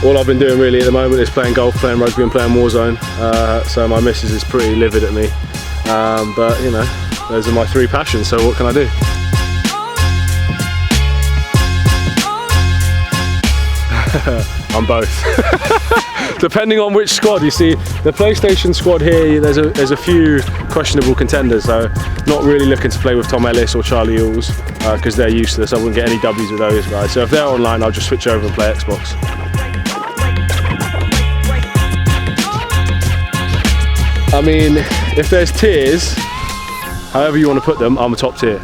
all I've been doing really at the moment is playing golf, playing rugby and playing Warzone, so my missus is pretty livid at me, but you know, those are my three passions, so what can I do? I'm both. Depending on which squad. You see, the PlayStation squad here, there's a few questionable contenders, so not really looking to play with Tom Ellis or Charlie YOURSE because they're useless. I wouldn't get any W's with those guys. So if they're online, I'll just switch over and play Xbox. I mean, if there's tiers, however you want to put them, I'm a top tier.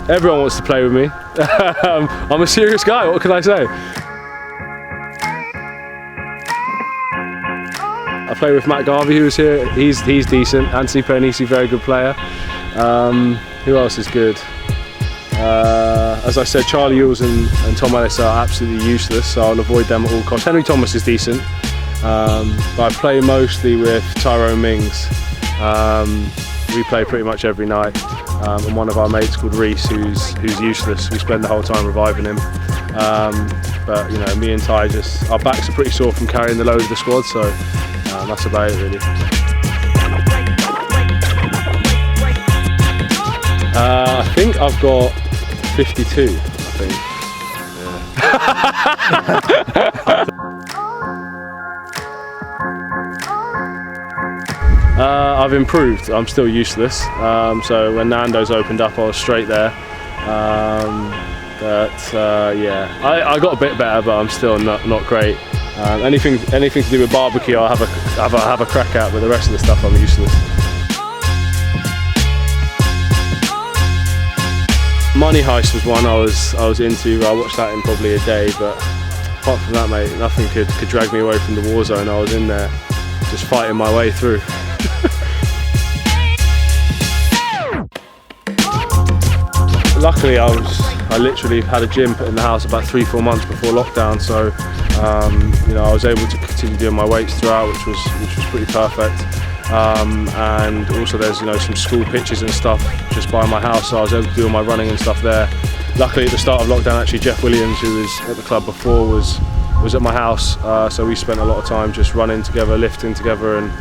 Everyone wants to play with me. I'm a serious guy, what can I say? I play with Matt Garvey, who's here. He's decent. Anthony Pernisi, very good player. Who else is good? As I said, Charlie YOURSE and Tom Ellis are absolutely useless, so I'll avoid them at all costs. Henry Thomas is decent, but I play mostly with Tyrone Mings. We play pretty much every night, and one of our mates called Reese, who's useless. We spend the whole time reviving him. But you know, me and Ty our backs are pretty sore from carrying the load of the squad, so that's about it really. I think I've got 52, I think. Yeah. I've improved. I'm still useless. So when Nando's opened up, I was straight there. Yeah, I got a bit better, but I'm still not great. Anything to do with barbecue, I'll have a crack at, but the rest of the stuff I'm useless. Money Heist was one I was into. I watched that in probably a day, but apart from that, mate, nothing could drag me away from the Warzone. I was in there, just fighting my way through. Luckily, I literally had a gym put in the house about 3-4 months before lockdown, so you know, I was able to continue doing my weights throughout, which was pretty perfect. And also there's, you know, some school pitches and stuff just by my house, so I was able to do all my running and stuff there. Luckily at the start of lockdown, actually Jeff Williams, who was at the club before, was at my house, so we spent a lot of time just running together, lifting together, and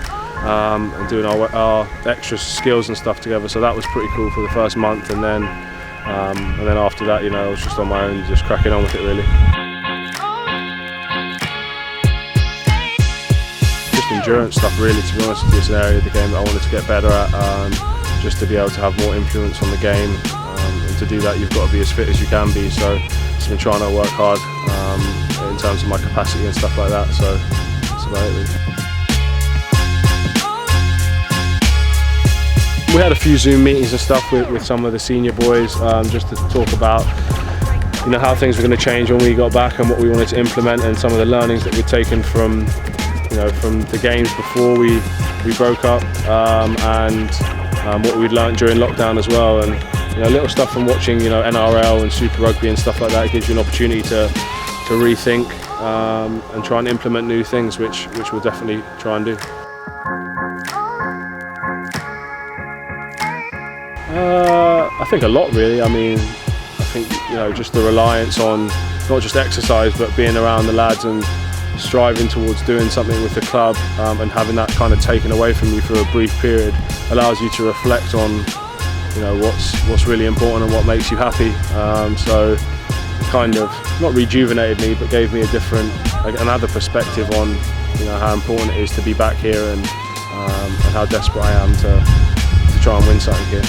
doing our extra skills and stuff together, so that was pretty cool for the first month, and then after that, you know, I was just on my own, just cracking on with it really. Endurance stuff really, to be honest with you. It's an area of the game that I wanted to get better at, just to be able to have more influence on the game, and to do that you've got to be as fit as you can be, so I've been trying to work hard in terms of my capacity and stuff like that, so that's about it really. We had a few Zoom meetings and stuff with some of the senior boys, just to talk about, you know, how things were going to change when we got back and what we wanted to implement, and some of the learnings that we'd taken from the games before we broke up, and what we'd learned during lockdown as well, and you know, little stuff from watching, you know, NRL and Super Rugby and stuff like that. It gives you an opportunity to rethink and try and implement new things, which we'll definitely try and do. I think a lot really. I mean, I think, you know, just the reliance on not just exercise but being around the lads and striving towards doing something with the club, and having that kind of taken away from you for a brief period allows you to reflect on, you know, what's really important and what makes you happy. So kind of not rejuvenated me, but gave me another perspective on, you know, how important it is to be back here, and how desperate I am to try and win something here.